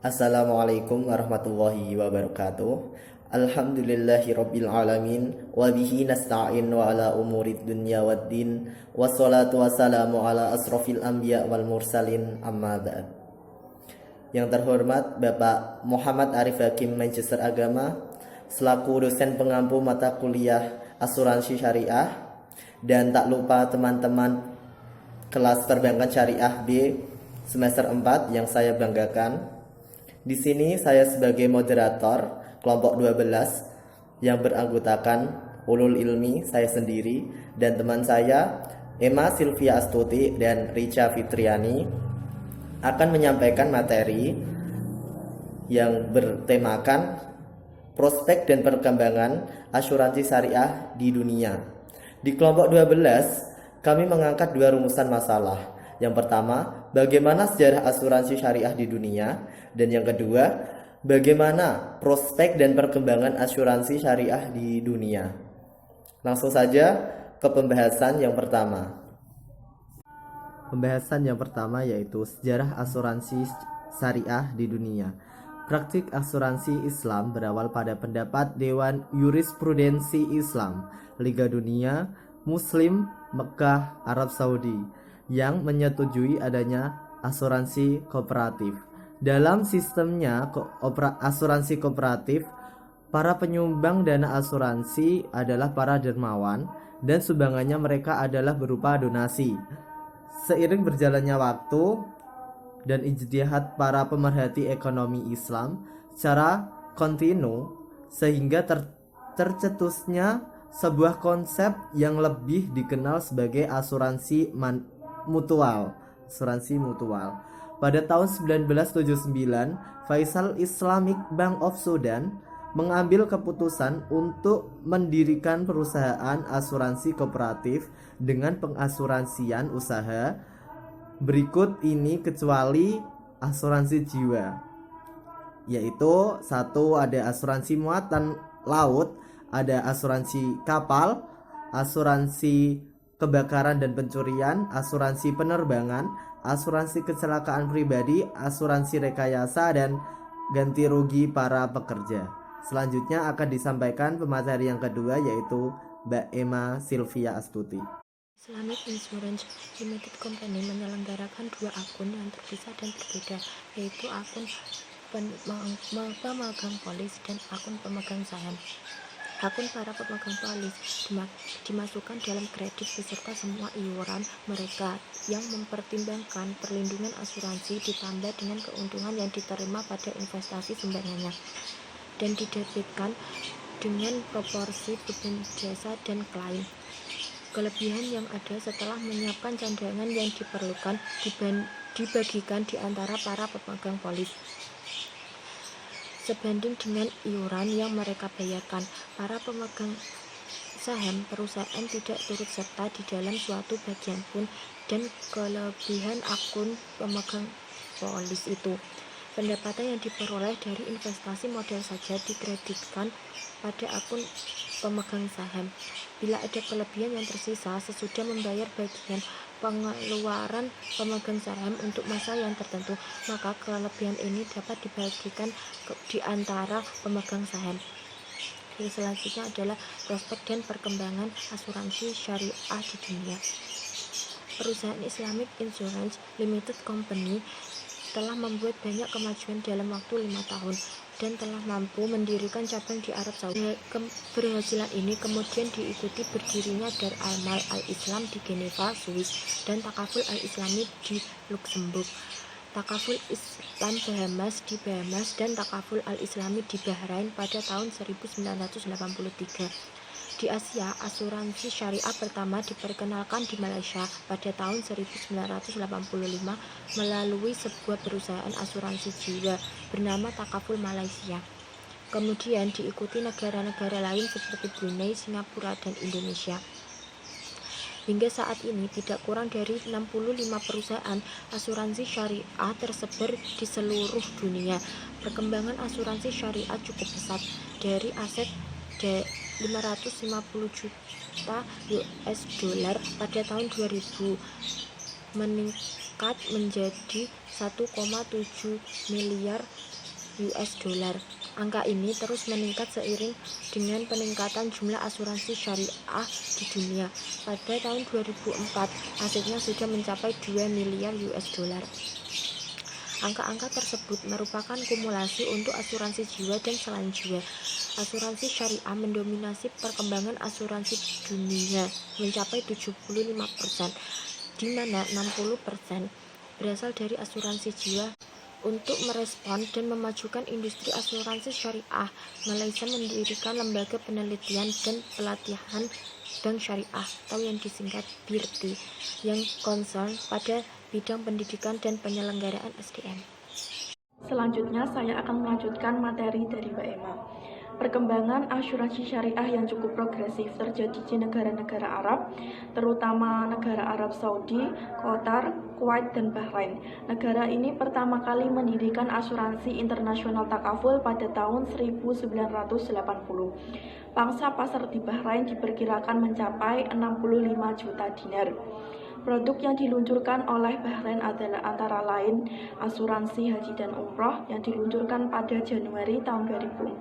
Assalamualaikum warahmatullahi wabarakatuh. Alhamdulillahirabbil alamin wa bihi nasta'in wa ala umurid dunya waddin wassalatu wassalamu ala asrofil anbiya wal mursalin amma ba'd. Yang terhormat Bapak Muhammad Arif Hakim Magister Agama selaku dosen pengampu mata kuliah Asuransi Syariah, dan tak lupa teman-teman kelas Perbankan Syariah B semester 4 yang saya banggakan. Di sini saya sebagai moderator kelompok 12 yang beranggotakan ulul ilmi saya sendiri dan teman saya Emma Sylvia Astuti dan Richa Fitriani akan menyampaikan materi yang bertemakan prospek dan perkembangan asuransi syariah di dunia. Di kelompok 12 kami mengangkat dua rumusan masalah. Yang pertama, bagaimana sejarah asuransi syariah di dunia, dan yang kedua, bagaimana prospek dan perkembangan asuransi syariah di dunia. Langsung saja ke pembahasan yang pertama. Pembahasan yang pertama yaitu sejarah asuransi syariah di dunia. Praktik asuransi Islam berawal pada pendapat Dewan Jurisprudensi Islam, Liga Dunia, Muslim, Mekah, Arab Saudi, yang menyetujui adanya asuransi kooperatif. Dalam sistemnya asuransi kooperatif, para penyumbang dana asuransi adalah para dermawan dan sumbangannya mereka adalah berupa donasi. Seiring berjalannya waktu dan ijtihad para pemerhati ekonomi Islam secara kontinu, sehingga tercetusnya sebuah konsep yang lebih dikenal sebagai asuransi mutual. Pada tahun 1979, Faisal Islamic Bank of Sudan mengambil keputusan untuk mendirikan perusahaan asuransi kooperatif dengan pengasuransian usaha berikut ini kecuali asuransi jiwa, yaitu satu, ada asuransi muatan laut, ada asuransi kapal, asuransi kebakaran dan pencurian, asuransi penerbangan, asuransi kecelakaan pribadi, asuransi rekayasa, dan ganti rugi para pekerja. Selanjutnya akan disampaikan pemateri yang kedua, yaitu Mbak Emma Sylvia Astuti. Islamic Insurance Limited Company menyelenggarakan dua akun yang terpisah dan berbeda, yaitu akun pemegang polis dan akun pemegang saham. Akun para pemegang polis dimasukkan dalam kredit beserta semua iuran mereka yang mempertimbangkan perlindungan asuransi ditambah dengan keuntungan yang diterima pada investasi sumbangannya, dan didebitkan dengan proporsi beban jasa dan klaim. Kelebihan yang ada setelah menyiapkan cadangan yang diperlukan dibagikan di antara para pemegang polis sebanding dengan iuran yang mereka bayarkan. Para pemegang saham perusahaan tidak turut serta di dalam suatu bagian pun, dan kelebihan akun pemegang polis itu, pendapatan yang diperoleh dari investasi modal saja dikreditkan pada akun pemegang saham. Bila ada kelebihan yang tersisa sesudah membayar bagian pengeluaran pemegang saham untuk masa yang tertentu, maka kelebihan ini dapat dibagikan di antara pemegang saham. Yang selanjutnya adalah prospek dan perkembangan asuransi syariah di dunia. Perusahaan Islamic Insurance Limited Company telah membuat banyak kemajuan dalam waktu 5 tahun dan telah mampu mendirikan cabang di Arab Saudi. Keberhasilan ini kemudian diikuti berdirinya Dar Amal Al-Islam di Geneva, Swiss, dan Takaful Al-Islami di Luxembourg, Takaful Islam Bahamas di Bahamas, dan Takaful Al-Islami di Bahrain pada tahun 1983. Di Asia, asuransi syariah pertama diperkenalkan di Malaysia pada tahun 1985 melalui sebuah perusahaan asuransi jiwa bernama Takaful Malaysia. Kemudian diikuti negara-negara lain seperti Brunei, Singapura, dan Indonesia. Hingga saat ini tidak kurang dari 65 perusahaan asuransi syariah tersebar di seluruh dunia. Perkembangan asuransi syariah cukup pesat, dari aset 550 juta US dollar pada tahun 2000 meningkat menjadi 1,7 miliar US dollar. Angka ini terus meningkat seiring dengan peningkatan jumlah asuransi syariah di dunia. Pada tahun 2004, asetnya sudah mencapai 2 miliar US dollar. Angka-angka tersebut merupakan kumulasi untuk asuransi jiwa dan selain jiwa. Asuransi syariah mendominasi perkembangan asuransi dunia mencapai 75%, di mana 60% berasal dari asuransi jiwa. Untuk merespon dan memajukan industri asuransi syariah, Malaysia mendirikan lembaga penelitian dan pelatihan bank syariah atau yang disingkat BIRTI yang concern pada bidang pendidikan dan penyelenggaraan SDM. Selanjutnya saya akan melanjutkan materi dari Mbak Emma. Perkembangan asuransi syariah yang cukup progresif terjadi di negara-negara Arab, terutama negara Arab Saudi, Qatar, Kuwait, dan Bahrain. Negara ini pertama kali mendirikan asuransi internasional takaful pada tahun 1980. Pangsa pasar di Bahrain diperkirakan mencapai 65 juta dinar. Produk yang diluncurkan oleh Bahrain adalah antara lain asuransi haji dan umroh yang diluncurkan pada Januari tahun 2004,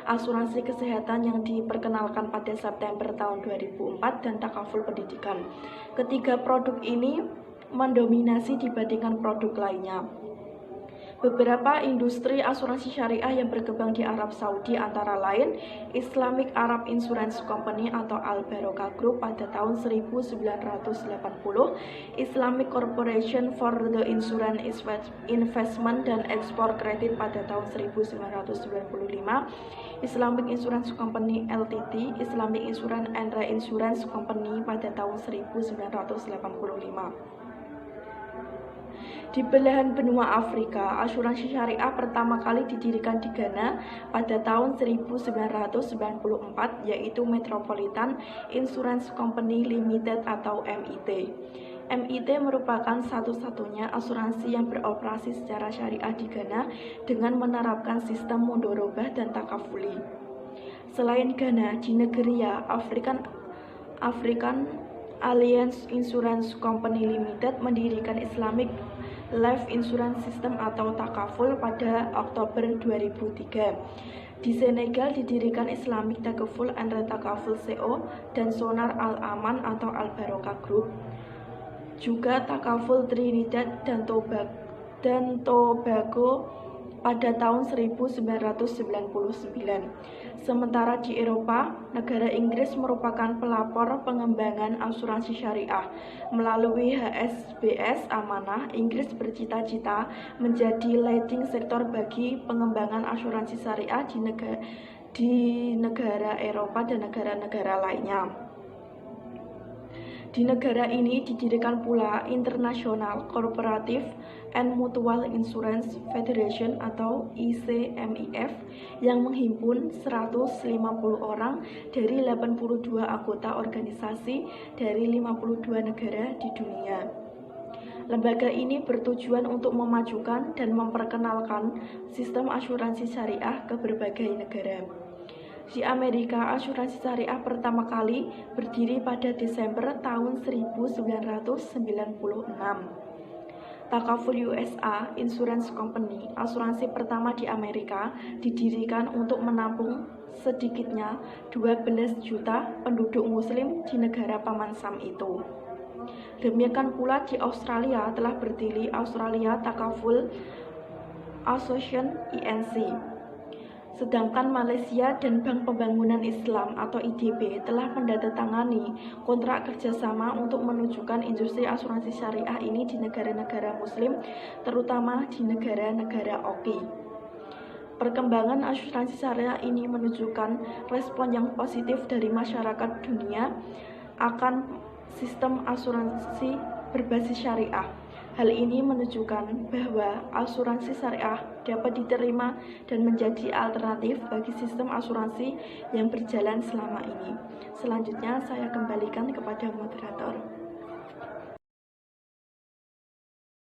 asuransi kesehatan yang diperkenalkan pada September tahun 2004, dan takaful pendidikan. Ketiga produk ini mendominasi dibandingkan produk lainnya. Beberapa industri asuransi syariah yang berkembang di Arab Saudi antara lain Islamic Arab Insurance Company atau Al Barakah Group pada tahun 1980, Islamic Corporation for the Insurance Investment dan Export Credit pada tahun 1995, Islamic Insurance Company Ltd, Islamic Insurance and Reinsurance Company pada tahun 1985. Di belahan benua Afrika, asuransi syariah pertama kali didirikan di Ghana pada tahun 1994, yaitu Metropolitan Insurance Company Limited atau MIT. MIT merupakan satu-satunya asuransi yang beroperasi secara syariah di Ghana dengan menerapkan sistem mudharabah dan takafuli. Selain Ghana, di Nigeria, African Alliance Insurance Company Limited mendirikan Islamic Life Insurance System atau takaful pada Oktober 2003. Di Senegal didirikan Islamic Takaful and Takaful CO dan Sonar Al-Aman atau Al Barakah Group. Juga takaful Trinidad dan Tobago pada tahun 1999. Sementara di Eropa, negara Inggris merupakan pelapor pengembangan asuransi syariah. Melalui HSBS Amanah, Inggris bercita-cita menjadi leading sektor bagi pengembangan asuransi syariah di negara Eropa dan negara-negara lainnya. Di negara ini didirikan pula International Cooperative and Mutual Insurance Federation atau ICMIF yang menghimpun 150 orang dari 82 anggota organisasi dari 52 negara di dunia. Lembaga ini bertujuan untuk memajukan dan memperkenalkan sistem asuransi syariah ke berbagai negara. Di Amerika, asuransi syariah pertama kali berdiri pada Desember tahun 1996. Takaful USA Insurance Company, asuransi pertama di Amerika, didirikan untuk menampung sedikitnya 12 juta penduduk muslim di negara Paman Sam itu. Demikian pula di Australia telah berdiri Australia Takaful Association INC. Sedangkan Malaysia dan Bank Pembangunan Islam atau IDB telah menandatangani kontrak kerjasama untuk menunjukkan industri asuransi syariah ini di negara-negara muslim, terutama di negara-negara OKI. Perkembangan asuransi syariah ini menunjukkan respon yang positif dari masyarakat dunia akan sistem asuransi berbasis syariah. Hal ini menunjukkan bahwa asuransi syariah dapat diterima dan menjadi alternatif bagi sistem asuransi yang berjalan selama ini. Selanjutnya saya kembalikan kepada moderator.